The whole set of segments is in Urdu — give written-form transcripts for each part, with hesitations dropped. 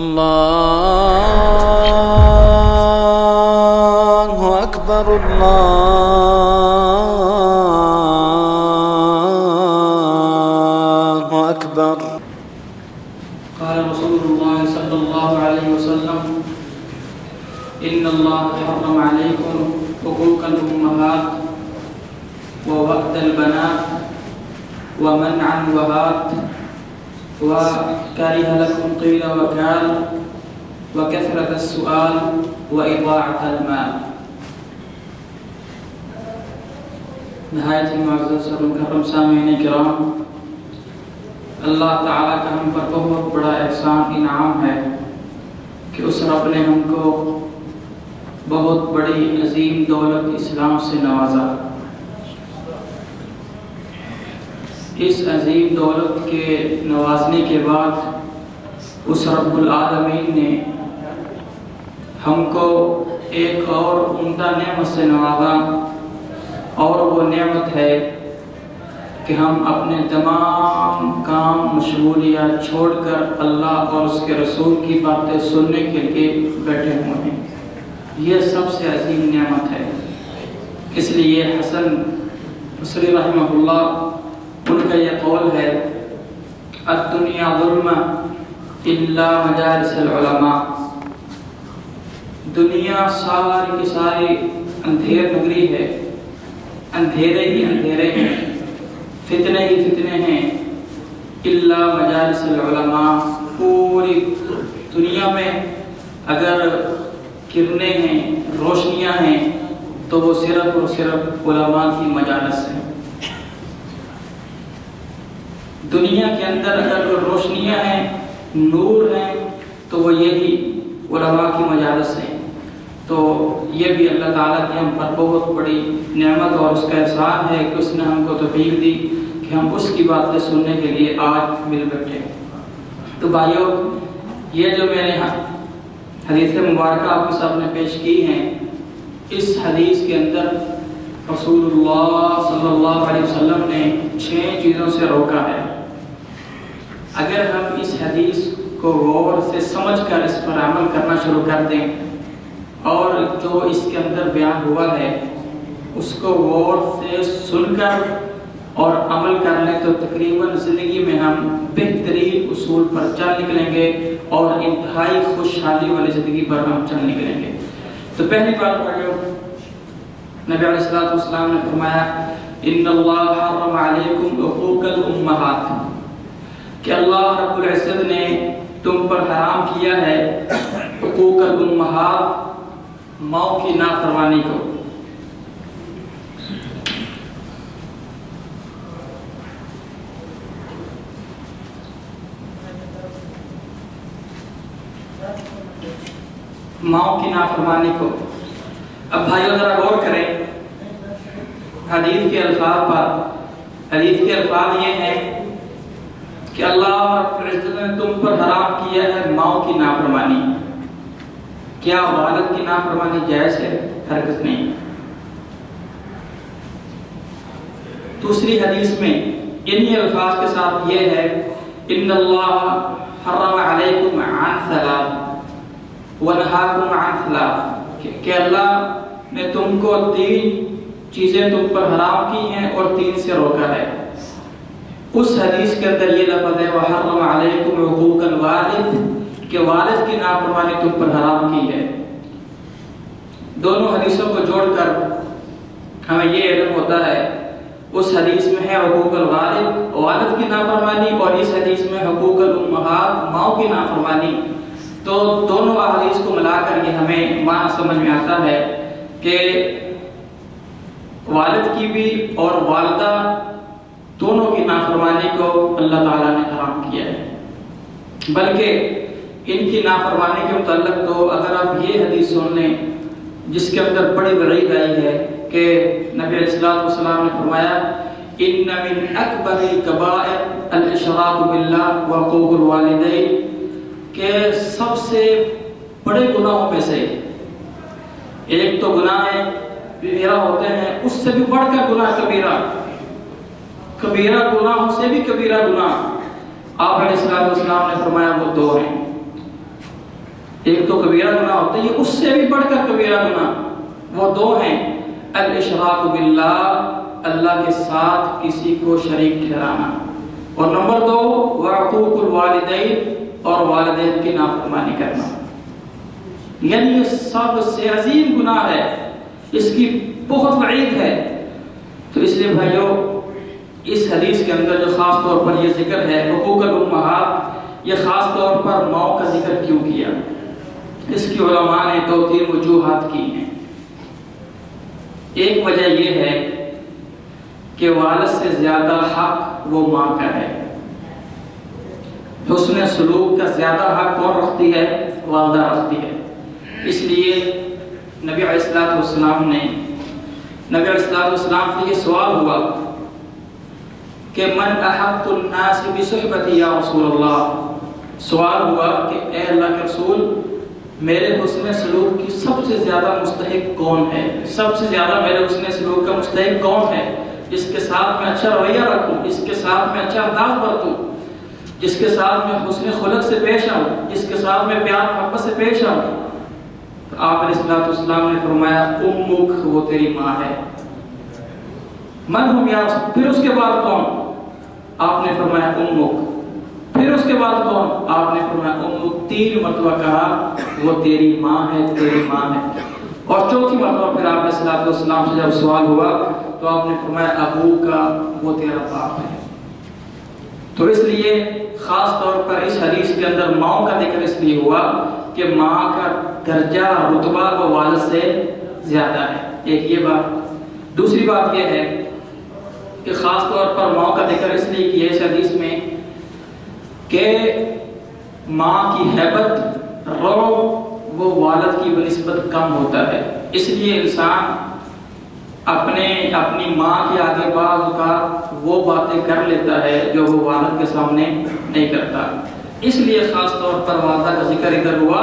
الله أكبر الله أكبر. قال رسول الله صلى الله عليه وسلم إن الله حرم عليكم حقوق الأمهات ووأد البنات ومنع الوهات وكره لكم قيل وكال وكثرة السؤال وإضاعة المال. نہایت ہی معزز اور مکرم سامعین کرام، اللہ تعالیٰ کا ہم پر بہت بڑا احسان انعام ہے کہ اس رب نے ہم کو بہت بڑی عظیم دولت اسلام سے نوازا۔ اس عظیم دولت کے نوازنے کے بعد اس رب العالمین نے ہم کو ایک اور عمدہ نعمت سے نوازا، اور وہ نعمت ہے کہ ہم اپنے تمام کام مشغولیات چھوڑ کر اللہ اور اس کے رسول کی باتیں سننے کے لیے بیٹھے ہوئے ہیں۔ یہ سب سے عظیم نعمت ہے۔ اس لیے حسن بصری رحمہ اللہ، ان کا یہ قول ہے الدنیا ظلم الا مجالس العلماء، دنیا ساری کی ساری اندھیر نگری ہے، اندھیرے ہی اندھیرے ہیں، فتنے ہی فتنے ہیں، الا مجالس العلماء، پوری دنیا میں اگر کرنیں ہیں، روشنیاں ہیں، تو وہ صرف اور صرف علماء کی مجالس ہیں۔ دنیا کے اندر اگر کوئی روشنیاں ہیں، نور ہیں، تو وہ یہی علماء کی مجالس ہیں۔ تو یہ بھی اللہ تعالیٰ کی ہم پر بہت بڑی نعمت اور اس کا احسان ہے کہ اس نے ہم کو توفیق دی کہ ہم اس کی باتیں سننے کے لیے آج مل بیٹھے۔ تو بھائیو، یہ جو میں نے حدیث مبارکہ آپ کے سامنے پیش کی ہیں، اس حدیث کے اندر رسول اللہ صلی اللہ علیہ وسلم نے 6 چیزوں سے روکا ہے۔ اگر ہم اس حدیث کو غور سے سمجھ کر اس پر عمل کرنا شروع کر دیں اور جو اس کے اندر بیان ہوا ہے اس کو غور سے سن کر اور عمل کر لیں، تو تقریباً زندگی میں ہم بہترین اصول پر چل نکلیں گے اور انتہائی خوشحالی والی زندگی پر ہم چل نکلیں گے۔ تو پہلی بات نبی علیہ السلام نے فرمایا ان اللہ حرم علیکم حقوق الامہات، کہ اللہ رب العزت نے تم پر حرام کیا ہے حقوق الامہات، ماں کی نافرمانی کو۔ ماں کی نافرمانی کو۔ اب بھائیو ذرا غور کریں حدیث کے الفاظ پر۔ حدیث کے الفاظ یہ ہیں کہ اللہ رب العزت نے تم پر حرام کیا ہے ماں کی نافرمانی۔ کیا والد کی نافرمانی جائز ہے؟ ہرگز نہیں۔ دوسری حدیث میں انہی الفاظ کے ساتھ یہ ہے ان اللہ حرم علیکم عن ثلاث ونہاکم عن ثلاث، کہ اللہ نے تم کو 3 چیزیں تم پر حرام کی ہیں اور 3 سے روکا ہے۔ اس حدیث کے اندر یہ لفظ ہے وحرم علیکم حقوق الوالد، کہ والد کی نافرمانی تم پر حرام کی ہے۔ دونوں حدیثوں کو جوڑ کر ہمیں یہ علم ہوتا ہے، اس حدیث میں ہے حقوق الوالد، والد کی نافرمانی، اور اس حدیث میں حقوق الامہات، ماں کی نافرمانی۔ تو دونوں احادیث کو ملا کر یہ ہمیں معنی سمجھ میں آتا ہے کہ والد کی بھی اور والدہ دونوں کی نافرمانی کو اللہ تعالیٰ نے حرام کیا ہے۔ بلکہ ان کی نافرمانی کے متعلق تو اگر آپ یہ حدیث سن لیں جس کے اندر بڑی وعید آئی ہے کہ نبی علیہ السلام نے فرمایا ان من اکبر الکبائر الاشراک باللہ وحقوق الوالدین، کہ سب سے بڑے گناہوں میں سے ایک تو گناہ کبیرہ ہوتے ہیں، اس سے بھی بڑھ کر گناہ کبیرہ گناہوں سے بھی کبیرہ گناہ آپ علیہ السلام نے فرمایا وہ 2 ہیں۔ ایک تو کبیرہ گناہ ہوتا ہے، یہ اس سے بھی بڑھ کر کبیرہ گناہ، وہ دو ہیں، الاشراک باللہ، اللہ کے ساتھ کسی کو شریک ٹھہرانا، اور نمبر دو وعقوق الوالدین، اور والدین کی نافرمانی کرنا۔ یعنی یہ سب سے عظیم گناہ ہے، اس کی بہت وعید ہے۔ تو اس لیے بھائیو، اس حدیث کے اندر جو خاص طور پر یہ ذکر ہے حقوق الامہات، یہ خاص طور پر ماؤں کا ذکر کیوں کیا؟ اس کی علماء نے 2-3 وجوہات کی ہیں۔ ایک وجہ یہ ہے کہ والد سے زیادہ حق وہ ماں کا ہے، حسن سلوک کا زیادہ حق کون رکھتی ہے؟ والدہ رکھتی ہے۔ اس لیے نبی علیہ السلام سے یہ سوال ہوا کہ من احق الناس بصحبتی یا رسول اللہ، سوال ہوا کہ اے اللہ کے رسول، میرے حسن سلوک کی سب سے زیادہ مستحق کون ہے؟ سب سے زیادہ میرے حسن سلوک کا مستحق کون ہے؟ جس کے ساتھ میں اچھا رویہ رکھوں، جس کے ساتھ میں اچھا انداز برتوں، جس کے ساتھ میں حسن خلق سے پیش آؤں، جس کے ساتھ میں پیار محبت سے پیش آؤں۔ تو آپ علیہ السلام نے فرمایا امک، وہ تیری ماں ہے۔ من ہم یا رسول، پھر اس کے بعد کون؟ آپ نے فرمایا امک۔ پھر اس کے بعد کون؟ آپ نے فرمایا امک، 3 مرتبہ کہا وہ تیری ماں ہے، تیری ماں ہے۔ اور چوتھی مرتبہ پھر آپ علیہ السلام سے جب سوال ہوا تو آپ نے فرمایا ابو کا، وہ تیرا باپ ہے۔ تو اس لیے خاص طور پر اس حدیث کے اندر ماں کا ذکر اس لیے ہوا کہ ماں کا درجہ رتبہ وہ والد سے زیادہ ہے۔ ایک یہ بات۔ دوسری بات یہ ہے کہ خاص طور پر ماں کا ذکر اس لیے کیا اس حدیث میں کہ ماں کی ہیبت، رعب وہ والد کی بنسبت کم ہوتا ہے۔ اس لیے انسان اپنی ماں کے آگے بعض اوقات وہ باتیں کر لیتا ہے جو وہ والد کے سامنے نہیں کرتا۔ اس لیے خاص طور پر والدہ کا ذکر ادھر ہوا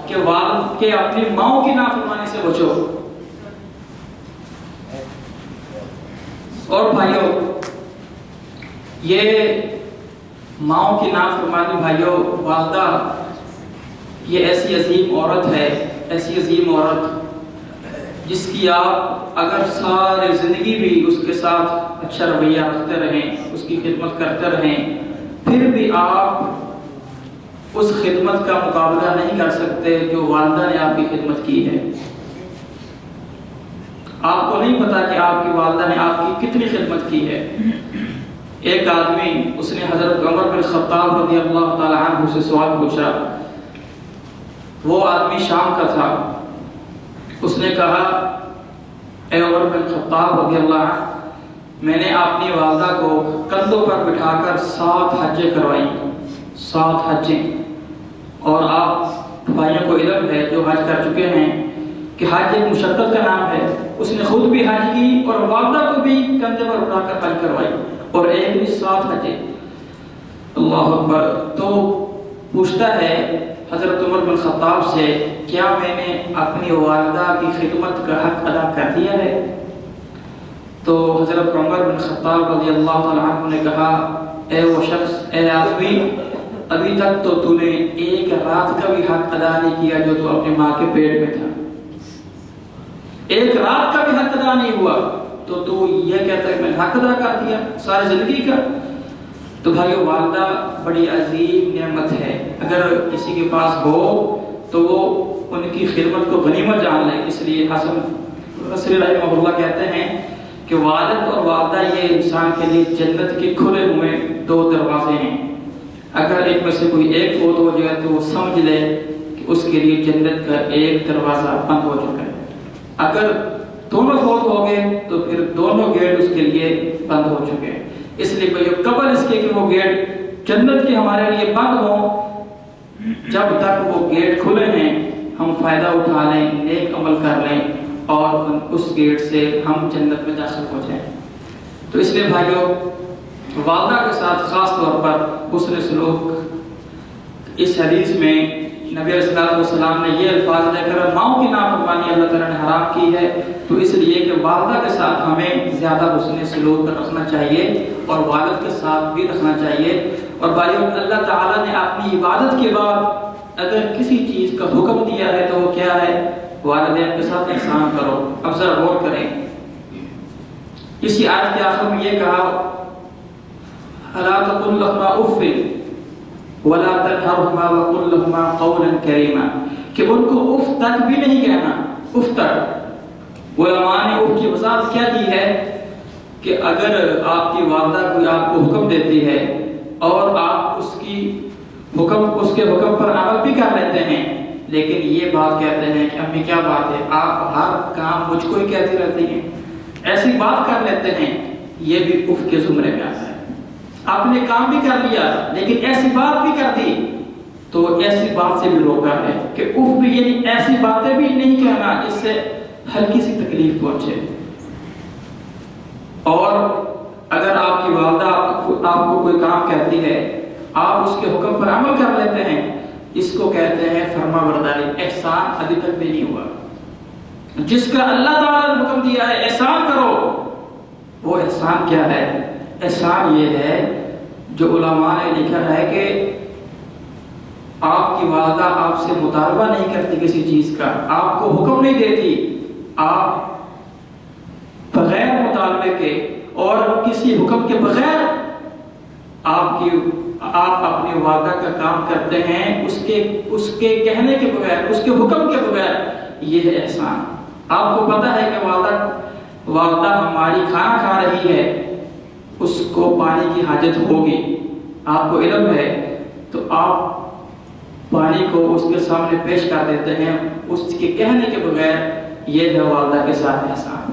کہ والد کے اپنی ماں کی نافرمانی سے بچو۔ اور بھائیو، یہ ماں کی نافرمانی بھائیو، والدہ یہ ایسی عظیم عورت ہے، ایسی عظیم عورت جس کی آپ اگر ساری زندگی بھی اس کے ساتھ اچھا رویہ رکھتے رہیں، اس کی خدمت کرتے رہیں، پھر بھی آپ اس خدمت کا مقابلہ نہیں کر سکتے جو والدہ نے آپ کی خدمت کی ہے۔ آپ کو نہیں پتا کہ آپ کی والدہ نے آپ کی کتنی خدمت کی ہے۔ ایک آدمی، اس نے حضرت عمر بن خطاب رضی اللہ تعالی عنہ سے سوال پوچھا۔ وہ آدمی شام کا تھا۔ اس نے کہا اے عمر بن خطاب رضی اللہ عنہ، میں نے اپنی والدہ کو کندھوں پر بٹھا کر 7 حجیں کروائی، 7 حجیں، اور آپ بھائیوں کو علم ہے جو حج کر چکے ہیں کہ حج ایک مشقت کا نام ہے۔ اس نے خود بھی حج کی اور والدہ کو بھی کندھے پر بٹھا کر حج کروائی، اور ایک بھی 7 حجیں۔ اللہ اکبر۔ تو پوچھتا ہے حضرت عمر بن خطاب سے، کیا میں نے اپنی والدہ کی خدمت کا حق ادا کر دیا ہے؟ تو حضرت عمر بن خطاب رضی اللہ تعالیٰ عنہ نے کہا اے وہ شخص، اے آدمی، ابھی تک تو نے ایک رات کا بھی حق ادا نہیں کیا جو تو اپنی ماں کے پیٹ میں تھا۔ ایک رات کا بھی حق ادا نہیں ہوا تو یہ کہتا ہے میں نے حق ادا کر دیا ساری زندگی کا۔ تو بھائیو، والدہ بڑی عظیم نعمت ہے۔ اگر کسی کے پاس ہو تو وہ ان کی خدمت کو غنیمت جان لے۔ اس لیے حسن بصری رحمہ اللہ کہتے ہیں کہ والد اور والدہ یہ انسان کے لیے جنت کے کھلے ہوئے 2 دروازے ہیں۔ اگر ایک میں سے کوئی ایک فوت ہو جائے تو وہ سمجھ لے کہ اس کے لیے جنت کا ایک دروازہ بند ہو چکا ہے۔ اگر دونوں فوت ہو گئے تو پھر دونوں گیٹ اس کے لیے بند ہو چکے ہیں۔ اس لیے بھائیو، قبل اس کے کہ وہ گیٹ جنت کے ہمارے لیے بند ہوں، جب تک وہ گیٹ کھلے ہیں ہم فائدہ اٹھا لیں، نیک عمل کر لیں اور اس گیٹ سے ہم جنت میں داخل ہو جائیں۔ تو اس لیے بھائیو، والدہ کے ساتھ خاص طور پر حسن سلوک، اس حدیث میں نبی علیہ السلام نے یہ الفاظ دے کر ماں کی نافرمانی اللہ تعالیٰ نے حرام کی ہے، تو اس لیے کہ والدہ کے ساتھ ہمیں زیادہ حسن سلوک رکھنا چاہیے اور والد کے ساتھ بھی رکھنا چاہیے۔ اور بھائیو، اللہ تعالیٰ نے اپنی عبادت کے بعد اگر کسی چیز کا حکم دیا ہے تو وہ کیا ہے؟ والدین کے ساتھ احسان کرو. اب ذرا غور کریں، اسی آیت کے آخر میں یہ کہا الا تقل لهما اف ولا تنهرهما وقل لهما قولا كريما، کہ ان کو اف تک بھی نہیں کہنا. اف تک علماء نے اف کی وضاحت کیا دی ہے کہ اگر آپ کی والدہ کوئی آپ کو حکم دیتی ہے اور آپ اس کے حکم پر عمل بھی کر لیتے ہیں، لیکن یہ بات کہتے ہیں کہ امی کیا بات ہے، آپ ہر کام مجھ کو ہی کہتی رہتی ہیں، ایسی بات کر لیتے ہیں، یہ بھی اف کے زمرے میں آتا ہے. آپ نے کام بھی کر لیا لیکن ایسی بات بھی کر دی تو ایسی بات سے بھی روکا ہے کہ اف بھی، یعنی ایسی باتیں بھی نہیں کہنا جس سے ہلکی سی تکلیف پہنچے. اور اگر آپ کی والدہ آپ کو کوئی کام کہتی ہے، آپ اس کے حکم پر عمل کر لیتے ہیں، اس کو کہتے ہیں فرما برداری. احسان ابھی تک بھی نہیں ہوا. جس کا اللہ تعالیٰ نے حکم دیا ہے احسان کرو، وہ احسان کیا ہے؟ احسان یہ ہے جو علماء نے لکھا ہے کہ آپ کی والدہ آپ سے مطالبہ نہیں کرتی کسی چیز کا، آپ کو حکم نہیں دیتی، آپ بغیر مطالبے کے اور کسی حکم کے بغیر آپ اپنی والدہ کا کام کرتے ہیں، اس کے کہنے کے بغیر، اس کے حکم کے بغیر. یہ ہے احسان. آپ کو پتہ ہے کہ والدہ ہماری کھانا کھا رہی ہے، اس کو پانی کی حاجت ہوگی، آپ کو علم ہے، تو آپ پانی کو اس کے سامنے پیش کر دیتے ہیں اس کے کہنے کے بغیر. یہ ہے والدہ کے ساتھ احسان.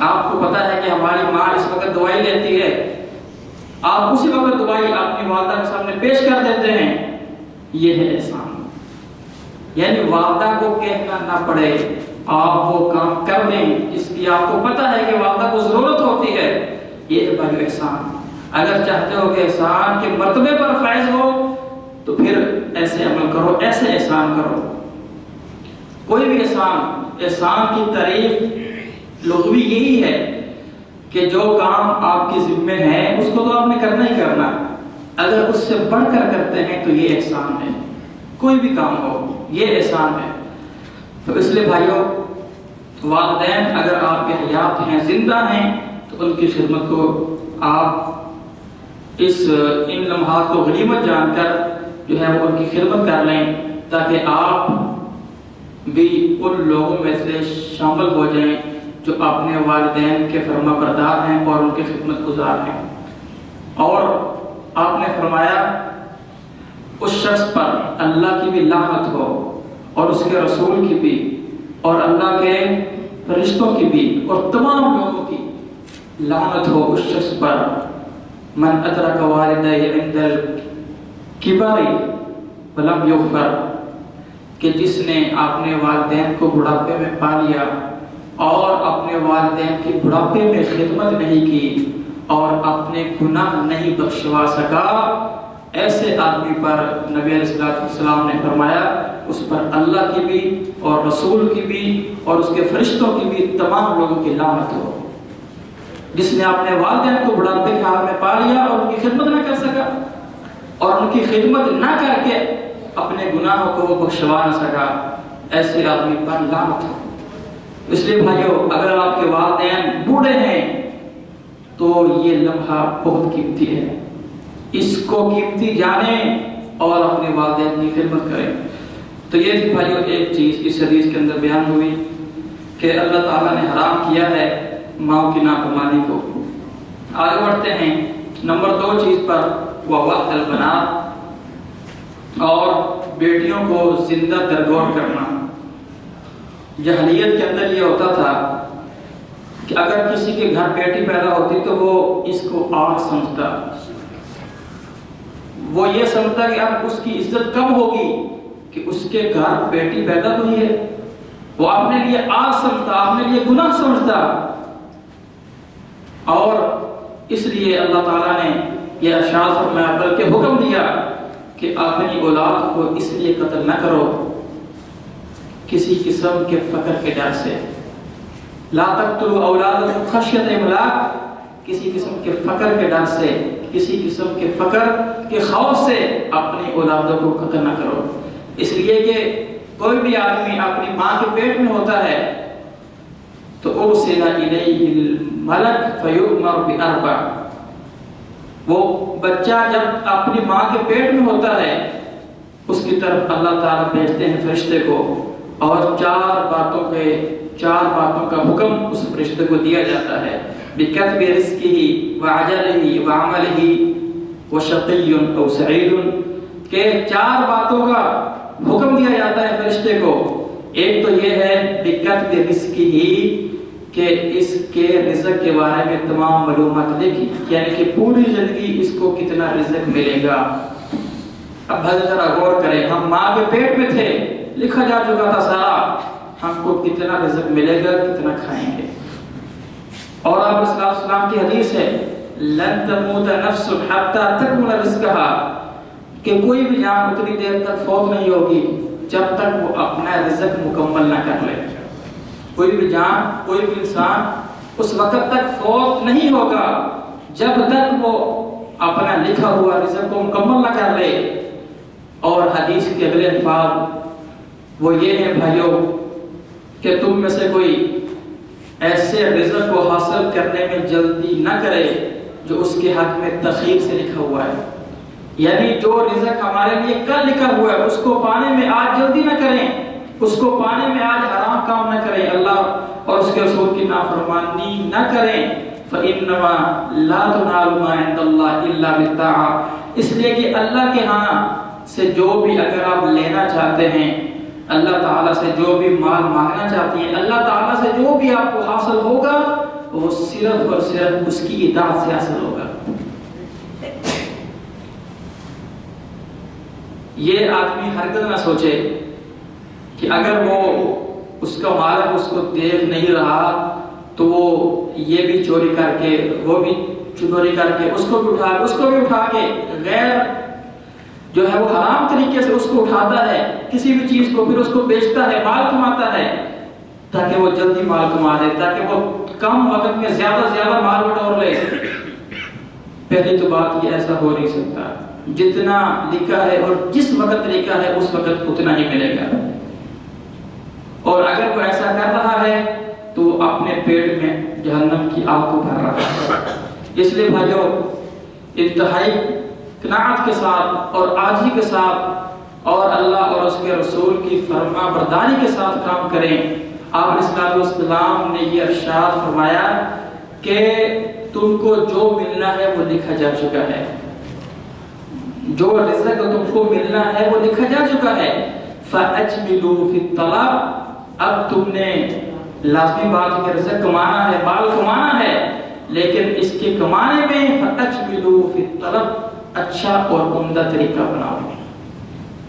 آپ کو پتہ ہے کہ ہماری ماں اس وقت دوائی لیتی ہے، آپ اسی وقت دوائی اپنی والدہ کے سامنے پیش کر دیتے ہیں. یہ ہے احسان. یعنی والدہ کو کہنا نہ پڑے، آپ وہ کام کر دیں جس کی آپ کو پتہ ہے کہ والدہ کو ضرورت ہوتی ہے. یہ ہے بھائی احسان. اگر چاہتے ہو کہ احسان کے مرتبے پر فائز ہو تو پھر ایسے عمل کرو، ایسے احسان کرو. کوئی بھی احسان کی تعریف لغوی یہی ہے کہ جو کام آپ کے ذمے ہے اس کو تو آپ نے کرنا ہی کرنا، اگر اس سے بڑھ کر کرتے ہیں تو یہ احسان ہے. کوئی بھی کام ہو یہ احسان ہے. تو اس لیے بھائیوں، والدین اگر آپ کے حیات ہیں، زندہ ہیں، تو ان کی خدمت کو آپ ان لمحات کو غنیمت جان کر جو ہے وہ ان کی خدمت کر لیں، تاکہ آپ بھی ان لوگوں میں سے شامل ہو جائیں جو اپنے والدین کے فرما بردار ہیں اور ان کی خدمت گزار ہیں. اور آپ نے فرمایا اس شخص پر اللہ کی بھی لعنت ہو اور اس کے رسول کی بھی اور اللہ کے فرشتوں کی بھی اور تمام لوگوں کی لعنت ہو اس شخص پر من ادرک والدیہ عند الکبر ولم یغفر، کہ جس نے اپنے والدین کو بڑھاپے میں پا لیا اور اپنے والدین کی بڑھاپے میں خدمت نہیں کی اور اپنے گناہ نہیں بخشوا سکا، ایسے آدمی پر نبی علیہ السلام نے فرمایا اس پر اللہ کی بھی اور رسول کی بھی اور اس کے فرشتوں کی بھی تمام لوگوں کی لعنت ہو. جس نے اپنے والدین کو بڑھاپے کے حال میں پا لیا اور ان کی خدمت نہ کر سکا اور ان کی خدمت نہ کر کے اپنے گناہوں کو وہ بخشوا نہ سکا، ایسے آدمی پر لعنت ہو. اس لیے بھائیو، اگر آپ کے والدین بوڑھے ہیں تو یہ لمحہ بہت قیمتی ہے، اس کو قیمتی جانیں اور اپنے والدین کی خدمت کریں. تو یہ تھی بھائیو ایک چیز اس حدیث کے اندر بیان ہوئی کہ اللہ تعالیٰ نے حرام کیا ہے ماں کی نافرمانی کو. آگے بڑھتے ہیں نمبر 2 چیز پر، ووأد البنات، اور بیٹیوں کو زندہ درگور کرنا. جاہلیت کے اندر یہ ہوتا تھا کہ اگر کسی کے گھر بیٹی پیدا ہوتی تو وہ اس کو آگ سمجھتا، وہ یہ سمجھتا کہ اب اس کی عزت کم ہوگی کہ اس کے گھر بیٹی پیدا ہوئی ہے. وہ اپنے لیے آگ سمجھتا، اپنے لیے گناہ سمجھتا. اور اس لیے اللہ تعالیٰ نے یہ ارشاد فرمایا، بلکہ حکم دیا کہ اپنی اولاد کو اس لیے قتل نہ کرو کسی قسم کے فقر کے ڈر سے. لا تقتلوا اولادکم خشیۃ املاق، کسی قسم کے فقر کے ڈر سے، کسی قسم کے فقر کے خوف سے اپنی اولادوں کو قتل نہ کرو. اس لیے کہ کوئی بھی آدمی اپنی ماں کے پیٹ میں ہوتا ہے تو ارسل الیہ الملک فیؤمر باربع، وہ بچہ جب اپنی ماں کے پیٹ میں ہوتا ہے اس کی طرف اللہ تعالیٰ بھیجتے ہیں فرشتے کو، اور چار باتوں کا حکم اس فرشتے کو دیا جاتا ہے، بکتب رزقہ وعجلہ وعملہ وشقی او سعید، کہ چار باتوں کا حکم دیا جاتا ہے فرشتے کو۔ ایک تو یہ ہے بکتب رزقہ، کہ اس کے رزق کے بارے میں تمام معلومات لکھی، یعنی کہ پوری زندگی اس کو کتنا رزق ملے گا۔ اب ذرا غور کریں، ہم ماں کے پیٹ میں تھے، لکھا جا چکا تھا سارا، ہم کو کتنا رزق ملے گا، کتنا کھائیں گے۔ اور آپ صلی اللہ علیہ وسلم کی حدیث ہے لن تموت نفس حتی تکمل رزقہا، کہ کوئی بھی جان اتنی دیر تک فوت نہیں ہوگی جب تک وہ اپنا رزق مکمل نہ کر لے۔ کوئی بھی جان، کوئی بھی انسان اس وقت تک فوت نہیں ہوگا جب تک وہ اپنا لکھا ہوا رزق کو مکمل نہ کر لے۔ اور حدیث کے اگلے الفاظ وہ یہ ہیں بھائیوں کہ تم میں سے کوئی ایسے رزق کو حاصل کرنے میں جلدی نہ کرے جو اس کے حق میں تخیر سے لکھا ہوا ہے، یعنی جو رزق ہمارے لیے کل لکھا ہوا ہے اس کو پانے میں آج جلدی نہ کریں، اس کو پانے میں آج حرام کام نہ کریں، اللہ اور اس کے رسول کی نافرمانی نہ کریں۔ فَإِنَّمَا لَا تُنَالُ مَا عِندَ اللَّهِ إِلَّا بِالطَّاعَةِ، اس لیے کہ اللہ کے ہاں سے جو بھی اگر آپ لینا چاہتے ہیں، اللہ تعالیٰ سے جو بھی مال مانگنا چاہتی ہیں، اللہ تعالیٰ سے جو بھی آپ کو حاصل ہوگا وہ صرف اور صرف اس کی اطاعت سے حاصل ہوگا۔ یہ آدمی ہرگز نہ سوچے کہ اگر وہ اس کا مالک اس کو دیکھ نہیں رہا تو وہ یہ بھی چوری کر کے، وہ بھی چوری کر کے، اس کو بھی اٹھا کے غیر جو ہے وہ حرام طریقے سے اس کو اٹھاتا ہے، کسی بھی چیز کو پھر اس کو بیچتا ہے، مال کماتا ہے تاکہ وہ جلدی مال کما دے، تاکہ وہ کم وقت میں زیادہ سے زیادہ مال بٹور لے۔ پہلی تو بات یہ ایسا ہو نہیں سکتا، جتنا لکھا ہے اور جس وقت لکھا ہے اس وقت اتنا ہی ملے گا، اور اگر وہ ایسا کر رہا ہے تو وہ اپنے پیٹ میں جہنم کی آگ کو بھر رہا ہے۔ اس لیے بھائیو انتہائی قناعت کے ساتھ اور عاجزی کے ساتھ اور اللہ اور اس کے رسول کی فرما برداری کے ساتھ کام کریں۔ آپ علیہ السلام نے یہ ارشاد فرمایا کہ تم کو جو ملنا ہے وہ لکھا جا چکا ہے، جو رزق تم کو ملنا ہے وہ لکھا جا چکا ہے۔ فَأَجْمِلُوا فِي الطَّلَبِ، اب تم نے لازمی بات ہے کہ رزق کمانا ہے، مال کمانا ہے، لیکن اس کے کمانے میں فَأَجْمِلُوا فِي الطَّلَبِ، اچھا اور عمدہ طریقہ بناؤ۔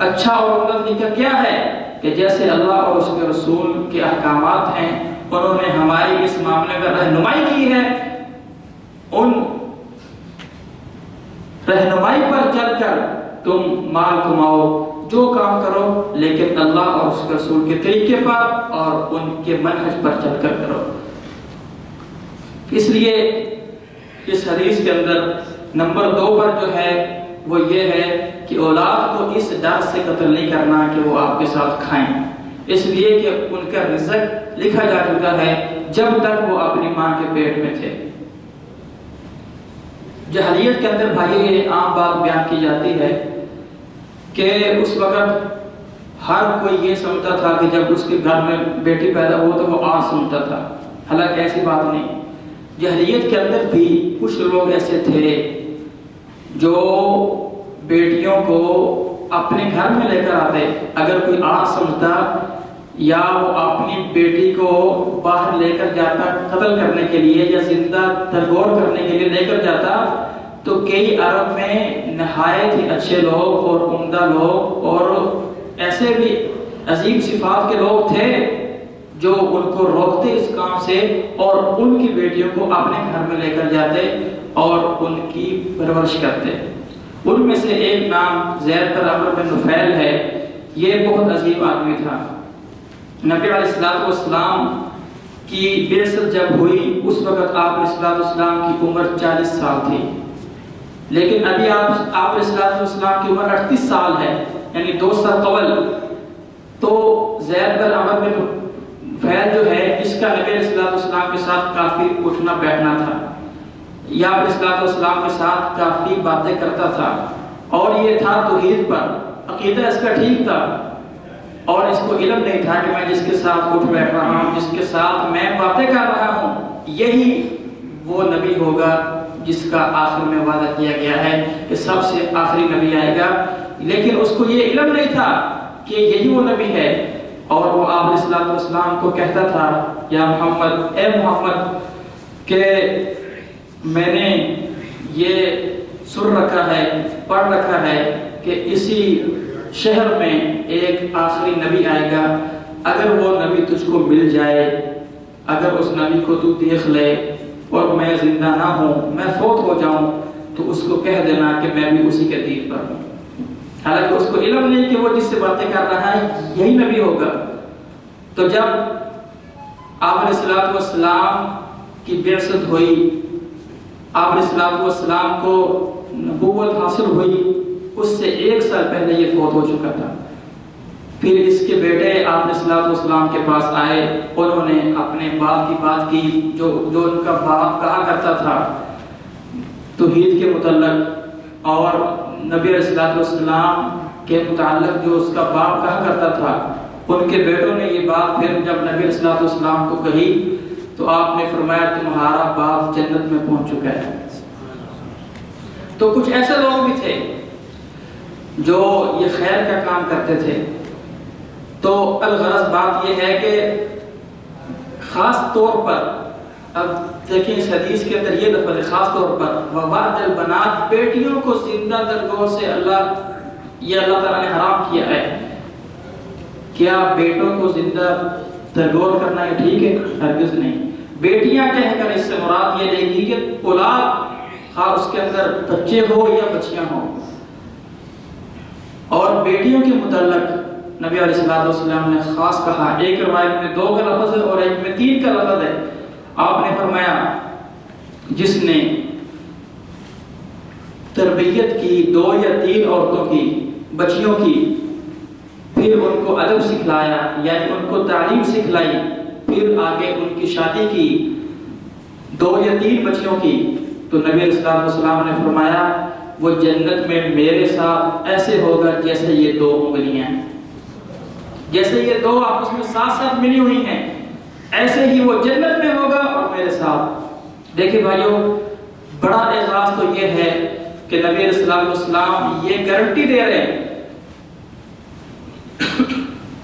اچھا اور عمدہ طریقہ کیا ہے کہ جیسے اللہ اور اس کے رسول کے احکامات ہیں، انہوں نے ہماری اس معاملے میں رہنمائی کی ہے، ان رہنمائی پر چل کر تم مال کماؤ، جو کام کرو، لیکن اللہ اور اس کے رسول کے طریقے پر اور ان کے منہج پر چل کر کرو۔ اس لیے اس حدیث کے اندر نمبر 2 پر جو ہے وہ یہ ہے کہ اولاد کو اس ڈر سے قتل نہیں کرنا کہ وہ آپ کے ساتھ کھائیں، اس لیے کہ ان کا رزق لکھا جا چکا ہے جب تک وہ اپنی ماں کے پیٹ میں تھے۔ جاہلیت کے اندر بھائی یہ عام بات بیان کی جاتی ہے کہ اس وقت ہر کوئی یہ سمجھتا تھا کہ جب اس کے گھر میں بیٹی پیدا ہو تو وہ آج سنتا تھا، حالانکہ ایسی بات نہیں۔ جاہلیت کے اندر بھی کچھ لوگ ایسے تھے جو بیٹیوں کو اپنے گھر میں لے کر آتے، اگر کوئی آج سمجھتا یا وہ اپنی بیٹی کو باہر لے کر جاتا قتل کرنے کے لیے یا زندہ ترگور کرنے کے لیے لے کر جاتا، تو کئی عرب میں نہایت ہی اچھے لوگ اور عمدہ لوگ اور ایسے بھی عظیم صفات کے لوگ تھے جو ان کو روکتے اس کام سے اور ان کی بیٹیوں کو اپنے گھر میں لے کر جاتے اور ان کی پرورش کرتے۔ ان میں سے ایک نام زید بن عمرو بن نفیل ہے، یہ بہت عظیم آدمی تھا۔ نبی علیہ السلام کی بعثت جب ہوئی اس وقت آپ علیہ السلام کی عمر 40 سال تھی، لیکن ابھی آپ علیہ السلام کی عمر 38 سال ہے، یعنی 2 سال قبل تو زید بن عمرو بن فہد جو ہے اس کا نبی علیہ السلام کے ساتھ کافی اٹھنا بیٹھنا تھا، یا علیہ السلام کے ساتھ کافی باتیں کرتا تھا، اور یہ تھا توحید پر، عقیدہ اس کا ٹھیک تھا، اور اس کو علم نہیں تھا کہ میں جس کے ساتھ اٹھ بیٹھ رہا ہوں، جس کے ساتھ میں باتیں کر رہا ہوں، یہی وہ نبی ہوگا جس کا آخر میں وعدہ کیا گیا ہے کہ سب سے آخری نبی آئے گا۔ لیکن اس کو یہ علم نہیں تھا کہ یہی وہ نبی ہے، اور وہ آپ علیہ السلام کو کہتا تھا یا محمد، اے محمد، کہ میں نے یہ سن رکھا ہے، پڑھ رکھا ہے کہ اسی شہر میں ایک آخری نبی آئے گا، اگر وہ نبی تجھ کو مل جائے، اگر اس نبی کو تو دیکھ لے اور میں زندہ نہ ہوں، میں فوت ہو جاؤں، تو اس کو کہہ دینا کہ میں بھی اسی کے دین پر ہوں۔ حالانکہ اس کو علم نہیں کہ وہ جس سے باتیں کر رہا ہے یہی نبی ہوگا۔ تو جب آپ علیہ السلام کی بعثت ہوئی، آپ علیہ السلام کو نبوت حاصل ہوئی، اس سے 1 سال پہلے یہ فوت ہو چکا تھا۔ پھر اس کے بیٹے آپ علیہ السلام کے پاس آئے، انہوں نے اپنے باپ کی بات کی، جو ان کا باپ کہا کرتا تھا توحید کے متعلق، اور نبی علیہ السلام کے متعلق جو اس کا باپ کہا کرتا تھا۔ ان کے بیٹوں نے یہ بات پھر جب نبی علیہ السلام کو کہی تو آپ نے فرمایا تمہارا باپ جنت میں پہنچ چکا ہے۔ تو کچھ ایسے لوگ بھی تھے جو یہ خیر کا کام کرتے تھے۔ تو الغرض بات یہ ہے کہ خاص طور پر، اب دیکھیں اس حدیث کے اندر یہ لفظ ہے خاص طور پر، وَوَعْدَ الْبَنَاتِ، بیٹیوں کو زندہ درگور سے اللہ تعالیٰ نے حرام کیا ہے۔ کیا بیٹوں کو زندہ درگور کرنا یہ ٹھیک ہے؟ ہرگز نہیں۔ بیٹیاں کہہ کر اس سے مراد یہ لے گی کہ اولاد، خواہ اس کے اندر بچے ہو یا بچیاں ہوں۔ اور بیٹیوں کے متعلق نبی علیہ السلام نے خاص کہا، ایک روایت میں 2 کا لفظ ہے اور ایک میں 3 کا لفظ ہے۔ آپ نے فرمایا جس نے تربیت کی 2 یا 3 عورتوں کی، بچیوں کی، پھر ان کو ادب سکھلایا، یعنی ان کو تعلیم سکھلائی، پھر آگے ان کی شادی کی 2 یا 3 بچیوں کی، تو نبی علیہ السلام نے فرمایا وہ جنت میں میرے ساتھ ایسے ہوگا جیسے یہ 2 انگلیاں ہیں، جیسے یہ 2 آپس میں ساتھ ملی ہوئی ہیں، ایسے ہی وہ جنت میں ہوگا اور میرے ساتھ۔ دیکھیں بھائیوں، بڑا اعزاز تو یہ ہے کہ نبی علیہ السلام یہ گارنٹی دے رہے ہیں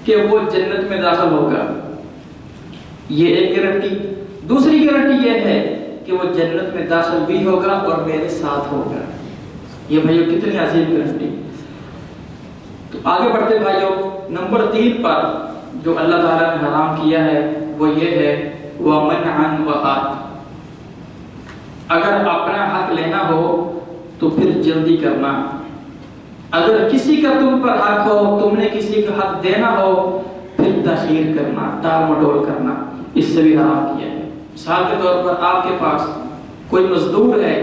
کہ وہ جنت میں داخل ہوگا، یہ ایک گارنٹی۔ دوسری گارنٹی یہ ہے کہ وہ جنت میں داخل بھی ہوگا اور میرے ساتھ ہوگا۔ یہ بھائیوں کتنی عظیم گارنٹی۔ تو آگے بڑھتے بھائیوں، نمبر 3 پر جو اللہ تعالیٰ نے حرام کیا ہے وہ یہ ہے وَمَنْعًا وَآتٍ، اگر اپنا حق لینا ہو تو پھر جلدی کرنا، اگر کسی کا تم پر حق ہو، تم نے کسی کا حق دینا ہو، پھر تاخیر کرنا، ٹال مٹول کرنا، اس سے بھی حرام کیا ہے۔ مثال کے طور پر آپ کے پاس کوئی مزدور ہے،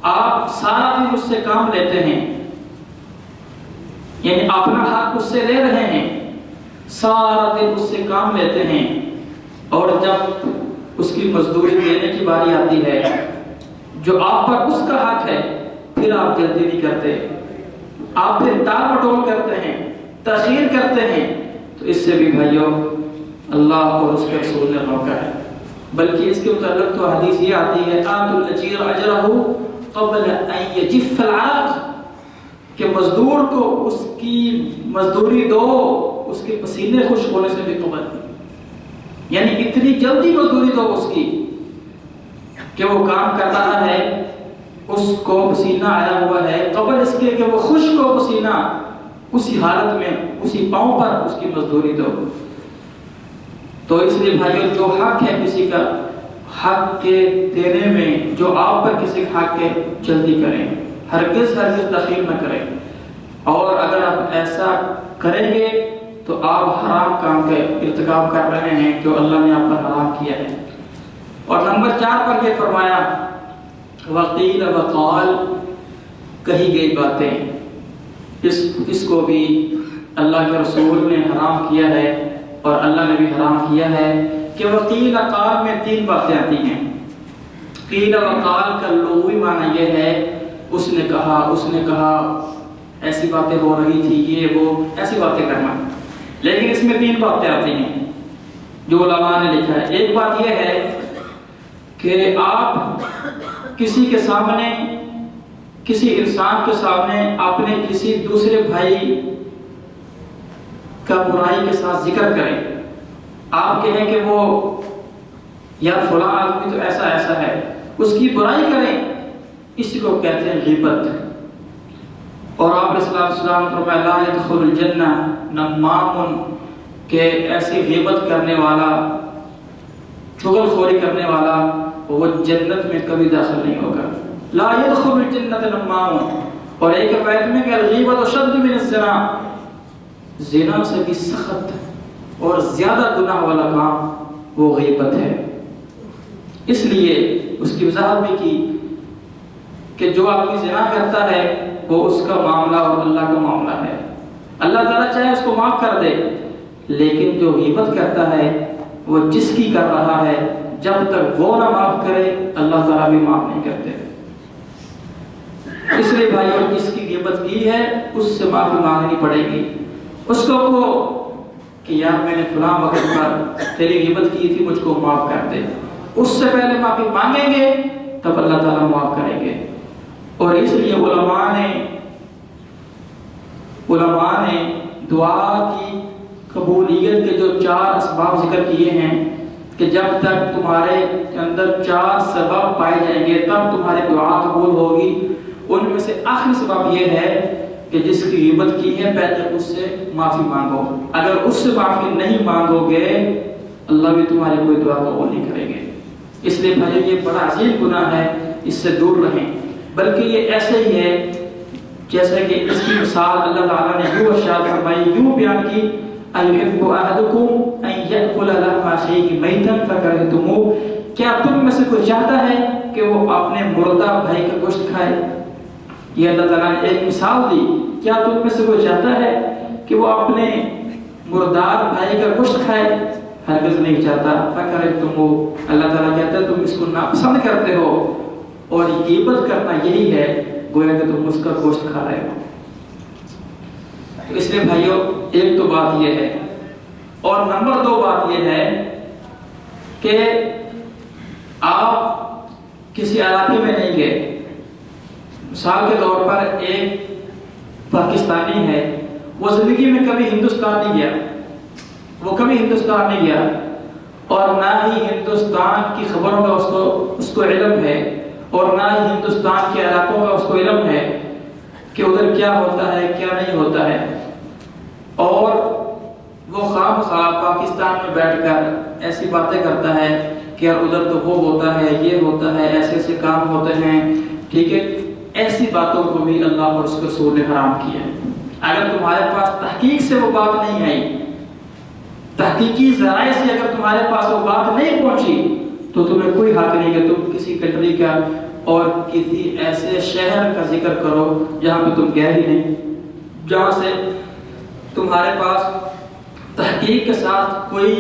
آپ سارا دن اس سے کام لیتے ہیں، یعنی اپنا حق اس سے لے رہے ہیں، سارا دن اس سے کام لیتے ہیں، اور جب اس کی مزدوری دینے کی باری آتی ہے، جو آپ پر اس کا حق ہے، پھر آپ جلدی نہیں کرتے، آپ پھر ٹال مٹول کرتے ہیں، تاخیر کرتے ہیں، تو اس سے بھی بھائیوں اللہ اور اس کے رسول نے روکا ہے۔ بلکہ اس کے متعلق تو حدیث یہ آتی ہے آتوا الاجیر اجرہ قبل ان یجف العرق، کہ مزدور کو اس کی مزدوری دو اس کے پسینے خشک ہونے سے بھی قبل، یعنی اتنی جلدی مزدوری دو اس کی کہ وہ کام کر رہا ہے، اس کو پسینہ آیا ہوا ہے، قبل اس کے کہ وہ خشک ہو پسینہ، اسی حالت میں اسی پاؤں پر اس کی مزدوری دو۔ تو اس لیے بھائیوں جو حق ہے کسی کا، حق کے دینے میں جو آپ پر کسی کا حق ہے جلدی کریں، ہرگز تاخیر نہ کریں، اور اگر آپ ایسا کریں گے تو آپ حرام کام کا ارتکاب کر رہے ہیں جو اللہ نے آپ پر حرام کیا ہے۔ اور نمبر 4 پر یہ فرمایا وقیل وقال، کہی گئی باتیں، اس کو بھی اللہ کے رسول نے حرام کیا ہے اور اللہ نے بھی حرام کیا ہے کہ وقیل قال میں 3 باتیں آتی ہیں۔ قیل وقال کا لغوی معنی یہ ہے اس نے کہا ایسی باتیں ہو رہی تھی، یہ وہ ایسی باتیں کرنا، لیکن اس میں 3 باتیں آتی ہیں جو علماء نے لکھا ہے۔ ایک بات یہ ہے کہ آپ کسی کے سامنے، کسی انسان کے سامنے اپنے کسی دوسرے بھائی کا برائی کے ساتھ ذکر کریں، آپ کہیں کہ وہ یا فلاں آدمی تو ایسا ایسا ہے، اس کی برائی کریں، اسی کو کہتے ہیں غیبت۔ اور آپ علیہ السلام فرمایا لا يدخل الجنہ نمام، کہ ایسی غیبت کرنے والا، چغل خوری کرنے والا وہ جنت میں کبھی داخل نہیں ہوگا۔ لا يدخل الجنة نمام، اور ایک روایت میں کہ الغیبت اشد من الزنا، زنا سے بھی سخت اور زیادہ گناہ والا کام وہ غیبت ہے۔ اس لیے اس کی وضاحت بھی کی کہ جو آدمی زنا کرتا ہے وہ اس کا معاملہ اور اللہ کا معاملہ ہے، اللہ تعالیٰ چاہے اس کو معاف کر دے، لیکن جو غیبت کرتا ہے وہ جس کی کر رہا ہے جب تک وہ نہ معاف کرے اللہ تعالیٰ بھی معاف نہیں کرتے۔ اس لیے بھائیوں جس کی غیبت کی ہے اس سے معافی مانگنی پڑے گی، اس کو وہ کہ یار میں نے فلاں وقت پر تیری غیبت کی تھی، مجھ کو معاف کر دے، اس سے پہلے معافی مانگیں گے تب اللہ تعالیٰ معاف کریں گے۔ اور اس لیے علماء نے دعا کی قبولیت کے جو 4 اسباب ذکر کیے ہیں کہ جب تک تمہارے اندر 4 سبب پائے جائیں گے تب تمہاری دعا قبول ہوگی۔ ان میں سے آخری سبب یہ ہے کہ جس کی غیبت کی ہے پہلے اس سے معافی مانگو، اگر اس سے معافی نہیں مانگو گے اللہ بھی تمہاری کوئی دعا قبول نہیں کریں گے۔ اس لیے بھائی یہ بڑا عظیم گناہ ہے، اس سے دور رہیں، بلکہ یہ ایسے ہی ہے جیسے کہ اس کی مثال اللہ تعالیٰ نے یوں ارشاد فرمائی، یوں بیان کی اَيُحِبُّ أَحَدُكُمْ أَن يَأْكُلَ لَحْمَ أَخِيهِ مَيْتًا فَكَرِهْتُمُوهُ، کیا تم میں سے کوئی چاہتا ہے کہ وہ اپنے مردہ بھائی کا گوشت کھائے؟ یہ اللہ تعالیٰ نے ایک مثال دی، کیا تم میں سے کوئی چاہتا ہے کہ وہ اپنے مردار بھائی کا گوشت کھائے؟ ہرگز نہیں چاہتا۔ فَكَرِهْتُمُوهُ، اللہ تعالیٰ کہتا ہے تم اس کو ناپسند کرتے ہو، اور غیبت کرنا یہی ہے گویا کہ تم اس کا گوشت کھا رہے ہو۔ تو اس لیے بھائیوں ایک تو بات یہ ہے، اور نمبر 2 بات یہ ہے کہ آپ کسی علاقے میں نہیں گئے، مثال کے طور پر ایک پاکستانی ہے، وہ زندگی میں کبھی ہندوستان نہیں گیا، وہ کبھی ہندوستان نہیں گیا، اور نہ ہی ہندوستان کی خبروں کا اس کو علم ہے، اور نہ ہی ہندوستان کے علاقوں کا اس کو علم ہے کہ ادھر کیا ہوتا ہے کیا نہیں ہوتا ہے، اور وہ خواہ پاکستان میں بیٹھ کر ایسی باتیں کرتا ہے کہ یار ادھر تو وہ ہوتا ہے، یہ ہوتا ہے، ایسے ایسے کام ہوتے ہیں، ٹھیک ہے۔ ایسی باتوں کو بھی اللہ اور اس کے رسول نے حرام کیا ہے۔ اگر تمہارے پاس تحقیق سے وہ بات نہیں آئی، تحقیقی ذرائع سے اگر تمہارے پاس وہ بات نہیں پہنچی، تو تمہیں کوئی حق نہیں کہ تم کسی کنٹری کا اور کسی ایسے شہر کا ذکر کرو جہاں پہ تم گئے ہی نہیں، جہاں سے تمہارے پاس تحقیق کے ساتھ کوئی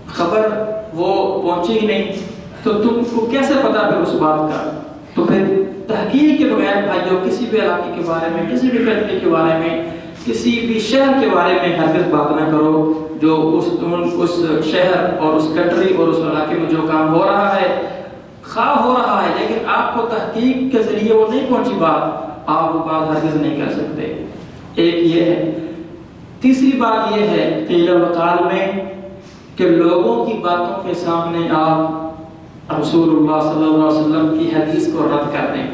خبر وہ پہنچی ہی نہیں، تو تم کو کیسے پتا پھر اس بات کا؟ تو پھر تحقیق کے بغیر بھائیوں کسی بھی علاقے کے بارے میں، کسی بھی کنٹری کے بارے میں، کسی بھی شہر کے بارے میں ہرگز بات نہ کرو جو اس شہر اور اس کنٹری اور اس علاقے میں جو کام ہو رہا ہے، خواہ ہو رہا ہے لیکن آپ کو تحقیق کے ذریعے وہ نہیں پہنچی بات، آپ وہ بات ہرگز نہیں کر سکتے۔ ایک یہ ہے۔ تیسری بات یہ ہے قیل وقال میں کہ لوگوں کی باتوں کے سامنے آپ رسول اللہ صلی اللہ علیہ وسلم کی حدیث کو رد کر دیں،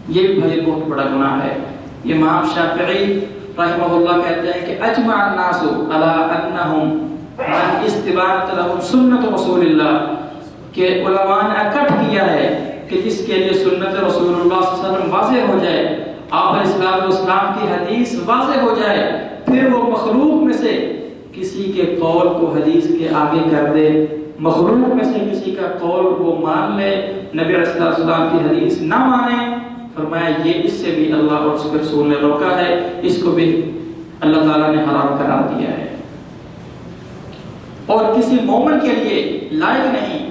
یہ بھی بھائی بہت بڑا گناہ ہے۔ امام شافعی رحمہ اللہ کہتے ہیں کہ اجمع الناس علی انہم من استبانۃ لهم سنت رسول اللہ، کہ علماء نے اکٹھ کیا ہے کہ جس کے لیے سنت رسول اللہ صلی اللہ علیہ وسلم واضح ہو جائے، آپ علیہ السلام کی حدیث واضح ہو جائے، پھر وہ مخلوق میں سے کسی کے قول کو حدیث کے آگے کر دے، مخلوق میں سے کسی کا قول وہ مان لے، نبی علیہ السلام کی حدیث نہ مانے، فرمایا یہ اس سے بھی اللہ اور اس کے رسول نے روکا ہے، اس کو بھی اللہ تعالیٰ نے حرام قرار دیا ہے۔ اور کسی مومن کے لیے لائق نہیں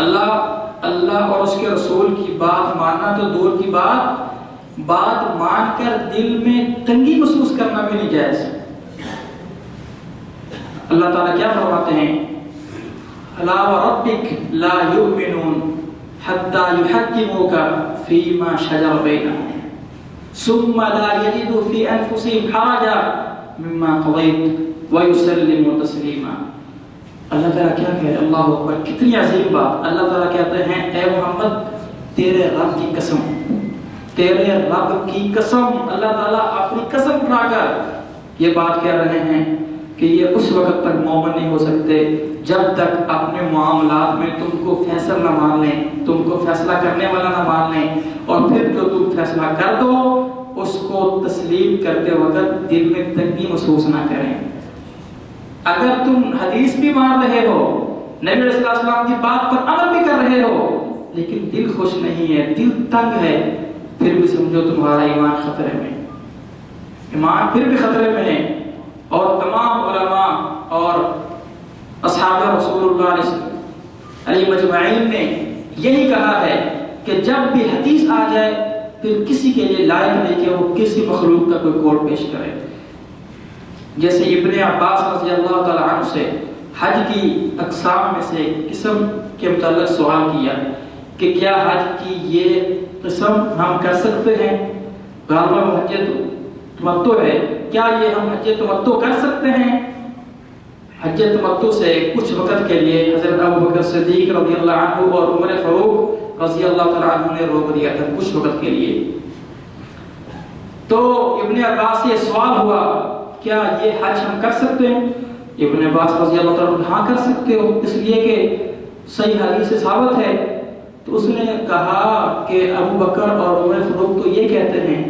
اللہ اور اس کے رسول کی بات ماننا تو دور کی بات مان کر دل میں تنگی محسوس کرنا بھی نہیں جائز۔ اللہ تعالیٰ کیا فرماتے ہیں؟ الا وربک لا یؤمنون حتی یحکموک فیما شجر بینہم ثم لا یجدوا فی انفسہم حرجا مما قضیت ویسلموا تسلیما۔ اللہ تعالیٰ کیا کہہ رہے ہیں؟ اللہ اکبر، کتنی عظیم بات۔ اللہ تعالیٰ کہتے ہیں اے محمد تیرے رب کی قسم، تیرے رب کی قسم، اللہ تعالیٰ اپنی قسم اٹھا کر یہ بات کہہ رہے ہیں کہ یہ اس وقت تک مومن نہیں ہو سکتے جب تک اپنے معاملات میں تم کو فیصلہ نہ مان لیں، تم کو فیصلہ کرنے والا نہ مان لیں، اور پھر جو تم فیصلہ کر دو اس کو تسلیم کرتے وقت دل میں تنگی محسوس نہ کریں۔ اگر تم حدیث بھی مان رہے ہو، نبی علیہ السلام کی بات پر عمل بھی کر رہے ہو، لیکن دل خوش نہیں ہے، دل تنگ ہے، پھر بھی سمجھو تمہارا ایمان خطرے میں، ایمان پھر بھی خطرے میں ہے۔ اور تمام علماء اور اصحاب رسول اللہ علیہ مجمعین نے یہی کہا ہے کہ جب بھی حدیث آ جائے پھر کسی کے لیے لائق نہیں کہ وہ کسی مخلوق کا کوئی قول پیش کرے۔ جیسے ابن عباس رضی اللہ تعالیٰ عنہ سے حج کی اقسام میں سے قسم کے متعلق سوال کیا کہ کیا حج کی یہ قسم ہم کر سکتے ہیں؟ غالباً حج تمتع ہے، کیا یہ ہم حج تمتع کر سکتے ہیں؟ حج تمتع سے کچھ وقت کے لیے حضرت ابوبکر صدیق رضی اللہ عنہ اور عمر فاروق رضی اللہ تعالیٰ عنہ نے روک دیا تھا کچھ وقت کے لیے۔ تو ابن عباس سے سوال ہوا کیا یہ حج ہم کر سکتے ہیں؟ ابن عباس رضی اللہ تعالیٰ عنہ ہاں کر سکتے ہو، اس لیے کہ صحیح حدیث سے ثابت ہے۔ تو اس نے کہا کہ ابو بکر اور عمر فاروق تو یہ کہتے ہیں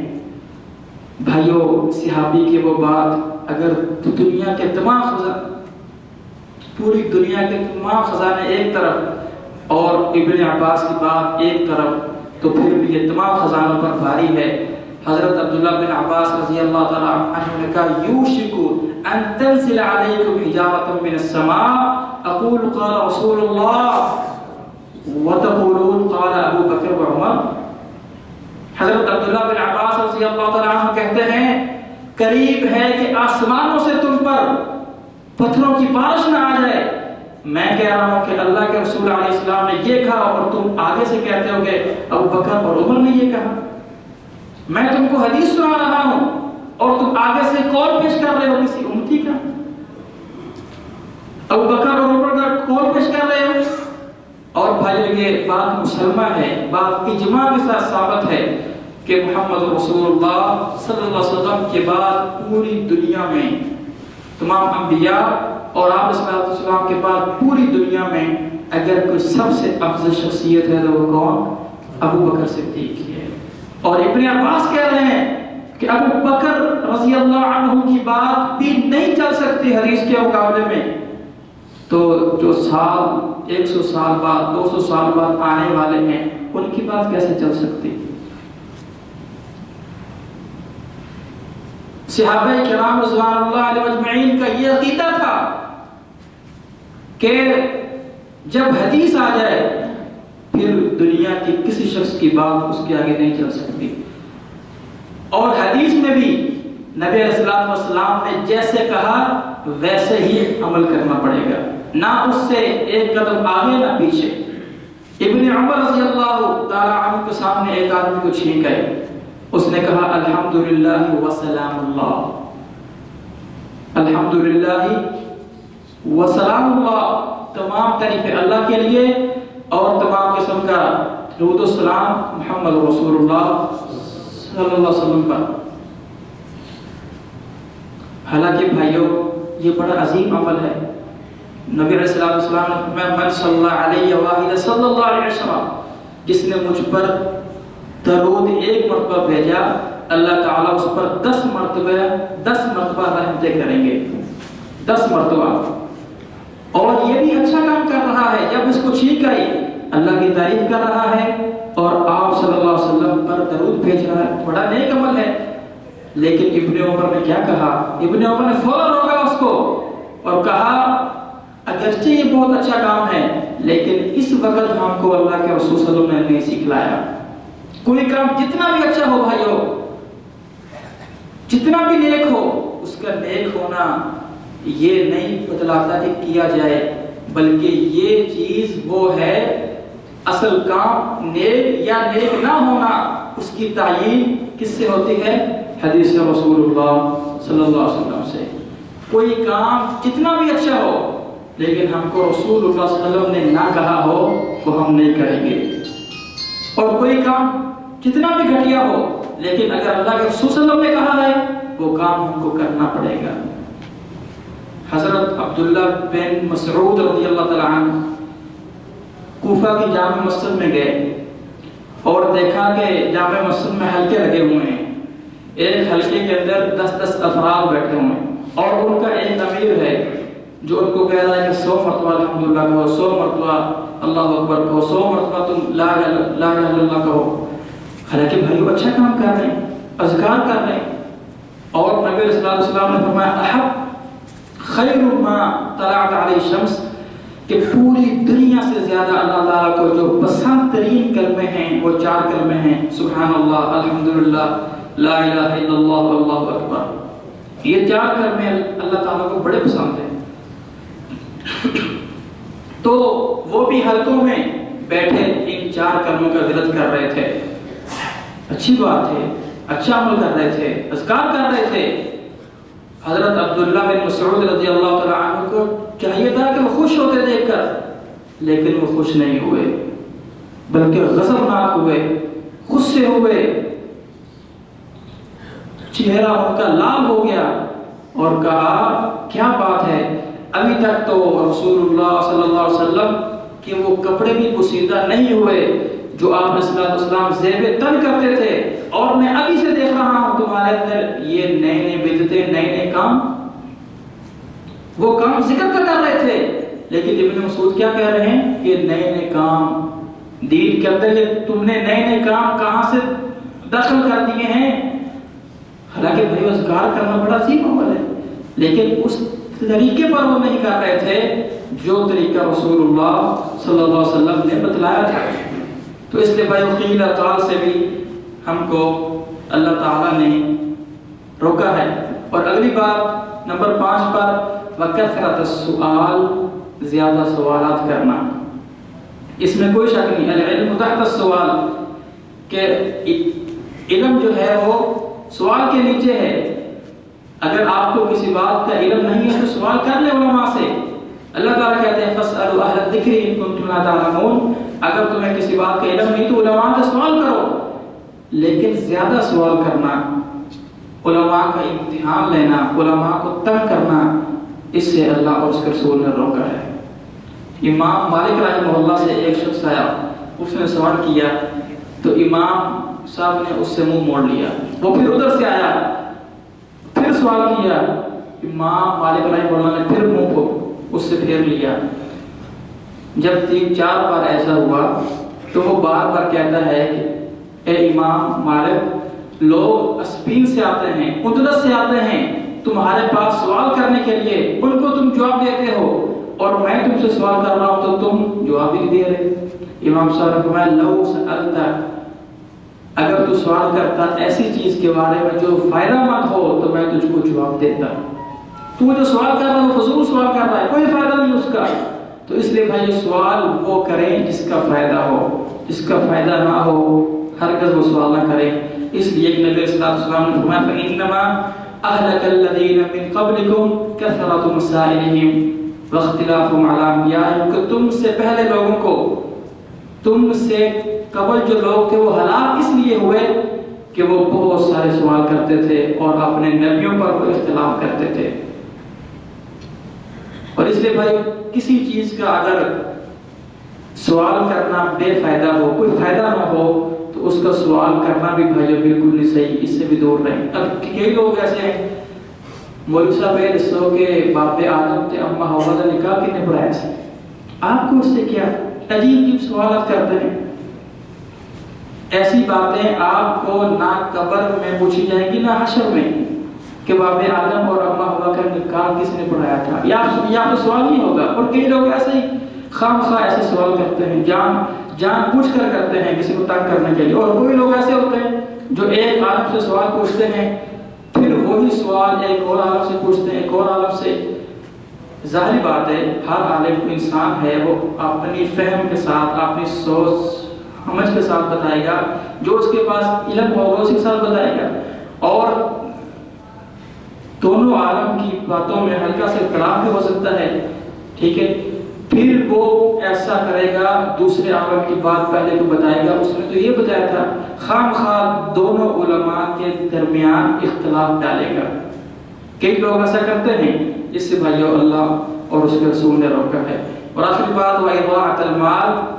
بھائیو صحابی کی وہ بات اگر دنیا کے تمام خزانے، پوری دنیا کے تمام خزانے ایک طرف اور ابن عباس کی بات ایک طرف، تو پھر بھی یہ تمام خزانوں پر بھاری ہے۔ حضرت عبداللہ بن عباس رضی اللہ تعالیٰ عنہ نے کہا یوشکو ان تنزل علیکم حجارۃ من السماء اقول قال رسول اللہ وتقولون قال ابو بکر وعمر۔ حضرت عبداللہ بن عباس رضی اللہ تعالیٰ عنہ کہتے ہیں قریب ہے کہ آسمانوں سے تم پر پتھروں کی بارش نہ آ جائے، میں کہہ رہا ہوں کہ اللہ کے رسول علیہ السلام نے یہ کہا اور تم آگے سے کہتے ہو کہ ابو بکر اور عمر نے یہ کہا۔ میں تم کو حدیث سنا رہا ہوں اور تم آگے سے قول پیش کر رہے ہو کسی امتی کا، ابو بکر اور عمر کا قول پیش کر رہے ہو۔ اور بھائی یہ بات مسلمہ ہے، بات اجماع کے ساتھ ثابت ہے کہ محمد رسول اللہ صلی اللہ علیہ وسلم کے بعد پوری دنیا میں تمام انبیاء اور آپ صلی اللہ علیہ وسلم کے بعد پوری دنیا میں اگر کوئی سب سے افضل شخصیت ہے تو وہ کون؟ ابو بکر صدیق ہے۔ اور ابن عباس کہہ رہے ہیں کہ ابو بکر رضی اللہ عنہ کی بات بھی نہیں چل سکتی حدیث کے مقابلے میں، تو جو سال 100 سال بعد 200 سال بعد آنے والے ہیں ان کی بات کیسے چل سکتی؟ صحابہ کرام رضوان اللہ علیہ مجمعین کا یہ عقیدہ تھا کہ جب حدیث آ جائے پھر دنیا کے کسی شخص کی بات اس کے آگے نہیں چل سکتی۔ اور حدیث میں بھی نبی علیہ السلام نے جیسے کہا ویسے ہی عمل کرنا پڑے گا، نہ اس سے ایک قدم آگے نہ پیچھے۔ ابن عمر رضی اللہ تعالیٰ عنہ کے سامنے ایک آدمی کو چھینک گئے، اس نے کہا الحمدللہ وسلام اللہ، الحمدللہ وسلام اللہ، تمام تعریف اللہ کے لیے اور تمام قسم کا درود و سلام محمد رسول اللہ صلی اللہ علیہ وسلم پر۔ حالانکہ بھائیو یہ بڑا عظیم عمل ہے۔ نبی علیہ السلام نے فرمایا من صلی علیہ واحد صلی اللہ علیہ وسلم، جس نے مجھ پر درود ایک مرتبہ بھیجا اللہ تعالیٰ اس پر 10 مرتبہ رحمتیں کریں گے، 10 مرتبہ۔ اور یہ بھی اچھا کام کر رہا ہے، جب اس کو چھینک آئی اللہ کی تعریف کر رہا ہے اور آپ صلی اللہ علیہ وسلم پر درود بھیج رہا ہے، بڑا نیک عمل ہے. لیکن ابن عمر نے کیا کہا؟ ابن عمر نے فوراً روکا اس کو اور کہا اگرچہ یہ بہت اچھا کام ہے لیکن اس وقت ہم کو اللہ کے رسول صلی اللہ علیہ وسلم نے نہیں سکھلایا. کوئی کام جتنا بھی اچھا ہو بھائیو، جتنا بھی نیک ہو، اس کا نیک ہونا یہ نہیں بتلاتا کہ کیا جائے، بلکہ یہ چیز وہ ہے اصل کام نیک یا نیک نہ ہونا، اس کی تعیین کس سے ہوتی ہے؟ حدیث رسول اللہ صلی اللہ علیہ وسلم سے. کوئی کام جتنا بھی اچھا ہو لیکن ہم کو رسول اللہ صلی اللہ علیہ وسلم نے نہ کہا ہو تو ہم نہیں کریں گے. اور کوئی کام جتنا بھی گھٹیا ہو لیکن اگر اللہ کے رسول صلی اللہ علیہ وسلم نے کہا ہے وہ کام ہم کو کرنا پڑے گا. حضرت عبداللہ بن مسعود رضی اللہ تعالیٰ عنہ کوفہ کی جامع مسجد میں گئے اور دیکھا کہ جامع مسجد میں حلقے لگے ہوئے ہیں. ایک حلقے کے اندر 10 افراد بیٹھے ہوئے ہیں اور ان کا ایک امیر ہے جو ان کو کہہ رہا ہے کہ 100 مرتبہ الحمدللہ کہو، 100 مرتبہ اللہ اکبر کہو، 100 مرتبہ تم لا الہ الا اللہ کہو. حالانکہ بھائیو اچھا کام کر رہے ہیں، اذکار کر رہے ہیں. اور نبی صلی اللہ علیہ وسلم نے فرمایا احب خیر ما طلعت علیہ الشمس، کہ پوری دنیا سے زیادہ اللہ تعالیٰ کو جو پسند ترین کلمے ہیں وہ 4 کلمے ہیں، سبحان اللہ، الحمدللہ، لا الہ الا اللہ، اللہ اکبر. یہ 4 کلمے اللہ تعالیٰ کو بڑے پسند ہیں. تو وہ بھی حلقوں میں بیٹھے ان 4 کلموں کا ورد کر رہے تھے. اچھی بات ہے، اچھا عمل کر رہے تھے، اذکار کر رہے تھے. حضرت عبداللہ بن مسعود رضی اللہ تعالیٰ عنہ کو چاہیے تھا کہ وہ خوش ہوتے دیکھ کر، لیکن وہ خوش نہیں ہوئے بلکہ غضبناک ہوئے، غصے ہوئے. چہرہ ان کا لال ہو گیا اور کہا کیا بات ہے، ابھی تک تو رسول اللہ صلی اللہ علیہ وسلم کے وہ کپڑے بھی پوشیدہ نہیں ہوئے جو آپ علیہ السلام زیب تن کرتے تھے، اور میں ابھی سے دیکھ رہا ہوں تمہارے اندر یہ نئے بدعتیں، نئے کام. وہ کام ذکر کر رہے تھے لیکن ابن مسعود کیا کہہ رہے ہیں؟ یہ نئے کام دین کے اندر، یہ تم نے نئے کام کہاں سے دخل کر دیے ہیں؟ حالانکہ بھائی اذکار کرنا بڑا عظیم عمل ہے لیکن اس طریقے پر وہ نہیں کر رہے تھے جو طریقہ رسول اللہ صلی اللہ علیہ وسلم نے بتلایا تھا. تو اس لیے بھائی قیل قال سے بھی ہم کو اللہ تعالیٰ نے روکا ہے. اور اگلی بات نمبر 5 پر وکثرت السؤال، زیادہ سوالات کرنا. اس میں کوئی شک نہیں، العلم تحت السؤال، کہ علم جو ہے وہ سوال کے نیچے ہے. اگر آپ کو کسی بات کا علم نہیں ہے تو سوال کر لیں علماء سے. اللہ تعالیٰ کہتے ہیں فاسألوا اہل الذکر ان کنتم لا تعلمون، اگر تمہیں کسی بات کا علم نہیں تو علماء سے سوال کرو. لیکن زیادہ سوال کرنا، علماء کا امتحان لینا، علماء کو تنگ کرنا، اس سے اللہ اور اس کے رسول نے روکا ہے. امام مالک رحمہ اللہ سے ایک شخص آیا، اس نے سوال کیا تو امام صاحب نے اس سے منہ موڑ لیا. وہ پھر ادھر سے آیا، پھر سوال کیا، امام مالک رحمہ اللہ نے پھر منہ کو اس سے پھیر لیا. جب 3-4 بار ایسا ہوا تو وہ بار بار کہتا ہے کہ اے امام مالک، لوگ اسپین سے آتے ہیں، اندلس سے آتے ہیں تمہارے پاس سوال کرنے کے لیے، ان کو تم جواب دیتے ہو، اور میں تم سے سوال کر رہا ہوں تو تم جواب بھی دے رہے. امام صاحب نے فرمایا لو سألت، اگر تو سوال کرتا ایسی چیز کے بارے میں جو فائدہ مند ہو تو میں تجھ کو جواب دیتا. تو جو سوال کر رہا ہے وہ فضول سوال کر رہا ہے، کوئی فائدہ نہیں اس کا. تو اس لیے بھائی سوال وہ کریں جس کا فائدہ ہو، جس کا فائدہ نہ ہو ہرگز وہ سوال نہ کریں. اس لیے کہ نبی صلی اللہ علیہ وسلم نے فرمایا فَإِنَّمَا أَهْلَكَ الَّذِينَ مِن قَبْلِكُمْ كَثْرَةُ مَسَائِلِهِمْ وَاخْتِلَافُهُمْ عَلَى أَنْبِيَائِهِمْ، کہ تم سے پہلے لوگوں کو، تم سے قبل جو لوگ تھے وہ ہلاک اس لیے ہوئے کہ وہ بہت سارے سوال کرتے تھے اور اپنے نبیوں پر وہ اختلاف کرتے تھے. اور اس لیے بھائی کسی چیز کا اگر سوال کرنا بے فائدہ ہو، کوئی فائدہ نہ ہو، تو اس کا سوال کرنا بھی بھائی بالکل نہیں صحیح، اس سے بھی دور رہیں. اب کئی لوگ ایسے ہیں، مولوی صاحب ہے جس کے باپ آدم تھے، اماں حوا کا نکاح کنے پڑھایا سے، آپ کو اس سے کیا عجیب عجیب سوالات کرتے ہیں. ایسی باتیں آپ کو نہ قبر میں پوچھی جائیں گی نہ حشر میں کہ باپ آدم اور اما ہوا کا نکاح کس نے پڑھایا تھا، یا تو سوال نہیں ہوگا۔ اور کئی لوگ ایسے ہی خام خواہ ایسے سوال کرتے ہیں، جان بوجھ کر کرتے ہیں کسی کو تنگ کرنے کے لیے۔ اور کوئی لوگ ایسے ہوتے ہیں جو ایک عالم سے سوال پوچھتے ہیں، پھر وہی سوال ایک اور عالم سے پوچھتے ہیں، ایک اور عالم سے۔ ظاہری بات ہے ہر عالم کو انسان ہے وہ اپنی فہم کے ساتھ، اپنی سوچ سمجھ کے ساتھ بتائے گا، جو اس کے پاس علم ہوگا اس کے ساتھ بتائے گا۔ اور دونوں عالم کی باتوں میں ہلکا سے اختلاف بھی ہو سکتا ہے، ٹھیک ہے، پھر وہ ایسا کرے گا دوسرے عالم کی بات پہلے کو بتائے گا، اس نے تو یہ بتایا تھا۔ خام خواہ دونوں علماء کے درمیان اختلاف ڈالے گا۔ کئی لوگ ایسا کرتے ہیں، جس سے بھائیو اللہ اور اس کے رسول نے روکا ہے۔ اور آخری بات وَإِضَاعَةَ الْمَالِ،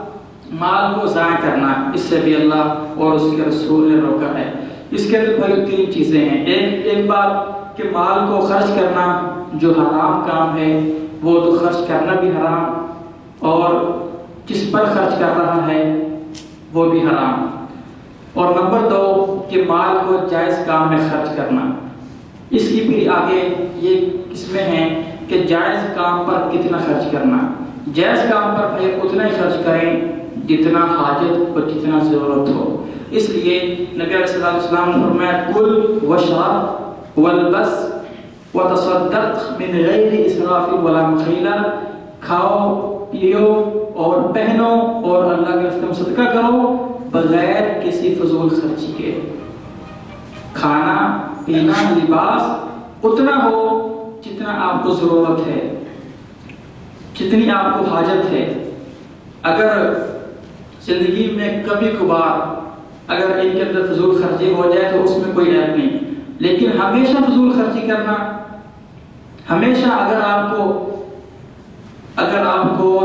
مال کو ضائع کرنا، اس سے بھی اللہ اور اس کے رسول نے روکا ہے۔ اس کے اندر بھائیو تین چیزیں ہیں۔ ایک بات کہ مال کو خرچ کرنا جو حرام کام ہے وہ تو خرچ کرنا بھی حرام، اور جس پر خرچ کر رہا ہے وہ بھی حرام۔ اور نمبر دو کہ مال کو جائز کام میں خرچ کرنا۔ اس کی پھر آگے یہ قسمیں ہیں کہ جائز کام پر کتنا خرچ کرنا۔ جائز کام پر بھائی اتنا ہی خرچ کریں جتنا حاجت اور جتنا ضرورت ہو۔ اس لیے نبی علیہ الصلوۃ والسلام نے فرمایا کل واشرب والبس وتصدق من غیر اسراف ولا مخیلہ، کھاؤ پیو اور پہنو اور اللہ کے راستے میں صدقہ کرو بغیر کسی فضول خرچی کے۔ کھانا پینا لباس اتنا ہو جتنا آپ کو ضرورت ہے، جتنی آپ کو حاجت ہے۔ اگر زندگی میں کبھی کبھار اگر ان کے اندر فضول خرچی ہو جائے تو اس میں کوئی عیب نہیں، لیکن ہمیشہ فضول خرچی کرنا، ہمیشہ اگر آپ کو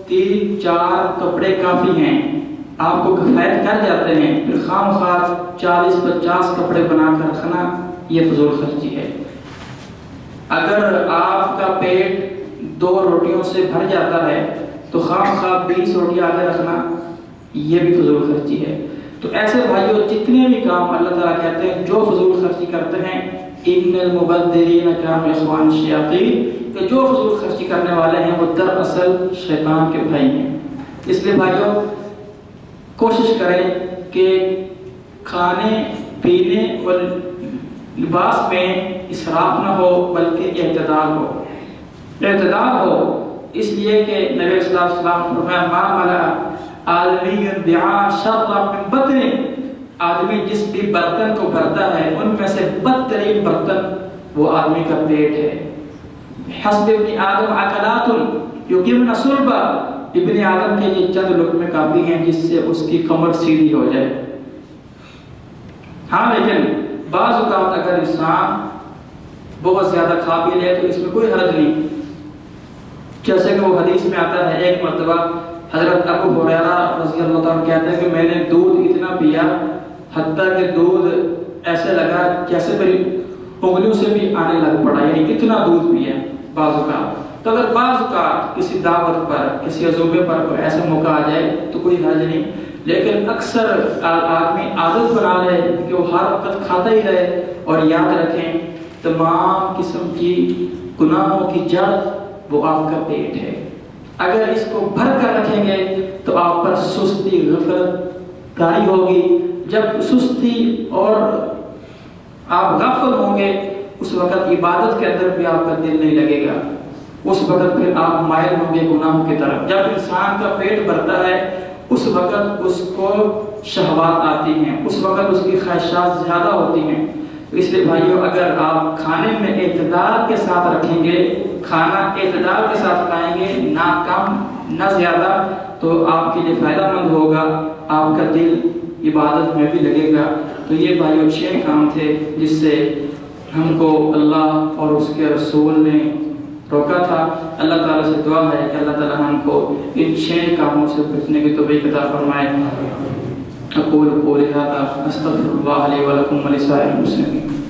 3-4 کپڑے کافی ہیں، آپ کو کفایت کر جاتے ہیں، پھر خام خواہ 40-50 کپڑے بنا کر رکھنا یہ فضول خرچی ہے۔ اگر آپ کا پیٹ 2 روٹیوں سے بھر جاتا ہے تو خام خواہ 20 روٹیاں آگے رکھنا یہ بھی فضول خرچی ہے۔ تو ایسے بھائیوں جتنے بھی کام اللہ تعالیٰ کہتے ہیں جو فضول خرچی کرتے ہیں، ان المبذرین کانوا اخوان الشیاطین، کہ جو فضول خرچی کرنے والے ہیں وہ دراصل شیطان کے بھائی ہیں۔ اس لیے بھائیوں کوشش کریں کہ کھانے پینے اور لباس میں اسراف نہ ہو بلکہ اعتدال ہو، اعتدال ہو۔ اس لیے کہ نبی صلی اللہ علیہ وسلم نے فرمایا ما ملأ آدمی دعا شر من بطن، آدمی جس بھی برتن کو بھرتا ہے ان میں سے بدترین برتن وہ آدمی کا پیٹ ہے۔ حسب ابن آدم عقلات یقیمن صلبا، ابن آدم کے یہ چند لقمے کافی ہیں جس سے اس کی کمر سیدھی ہو جائے۔ ہاں لیکن بعض اوقات اگر انسان بہت زیادہ کھا پی لے تو اس میں کوئی حرج نہیں، جیسے کہ وہ حدیث میں آتا ہے ایک مرتبہ حضرت ابو ہریرہ رضی اللہ تعالیٰ کہتے ہیں کہ میں نے دودھ اتنا پیا حتیٰ کہ دودھ ایسے لگا جیسے میری انگلیوں سے بھی آنے لگ پڑا، یعنی کتنا دودھ پیا بعض اوقات۔ تو اگر بعض اوقات کسی دعوت پر کسی عزوبے پر کوئی ایسا موقع آ جائے تو کوئی حرج نہیں، لیکن اکثر آدمی عادت بنا لے کہ وہ ہر وقت کھاتا ہی رہے۔ اور یاد رکھیں تمام قسم کی گناہوں کی جڑ وہ آپ کا پیٹ ہے۔ اگر اس کو بھر کر رکھیں گے تو آپ پر سستی غفلت طاری ہوگی۔ جب سستی اور آپ غافل ہوں گے اس وقت عبادت کے اندر بھی آپ کا دل نہیں لگے گا، اس وقت پھر آپ مائل ہوں گے گناہوں کی طرف۔ جب انسان کا پیٹ بھرتا ہے اس وقت اس کو شہوات آتی ہیں، اس وقت اس کی خواہشات زیادہ ہوتی ہیں۔ تو اس لیے بھائیوں اگر آپ کھانے میں اعتدال کے ساتھ رکھیں گے، کھانا اعتدال کے ساتھ کھائیں گے، نہ کم نہ زیادہ، تو آپ کے لیے فائدہ مند ہوگا، آپ کا دل عبادت میں بھی لگے گا۔ تو یہ بھائیوں 6 کام تھے جس سے ہم کو اللہ اور اس کے رسول نے روکا تھا۔ اللہ تعالیٰ سے دعا ہے کہ اللہ تعالیٰ ہم کو ان 6 کاموں سے بچنے کی توفیق عطا فرمائے۔ اقول قولی ھذا استغفر اللہ لی ولکم ولسائر المسلمین۔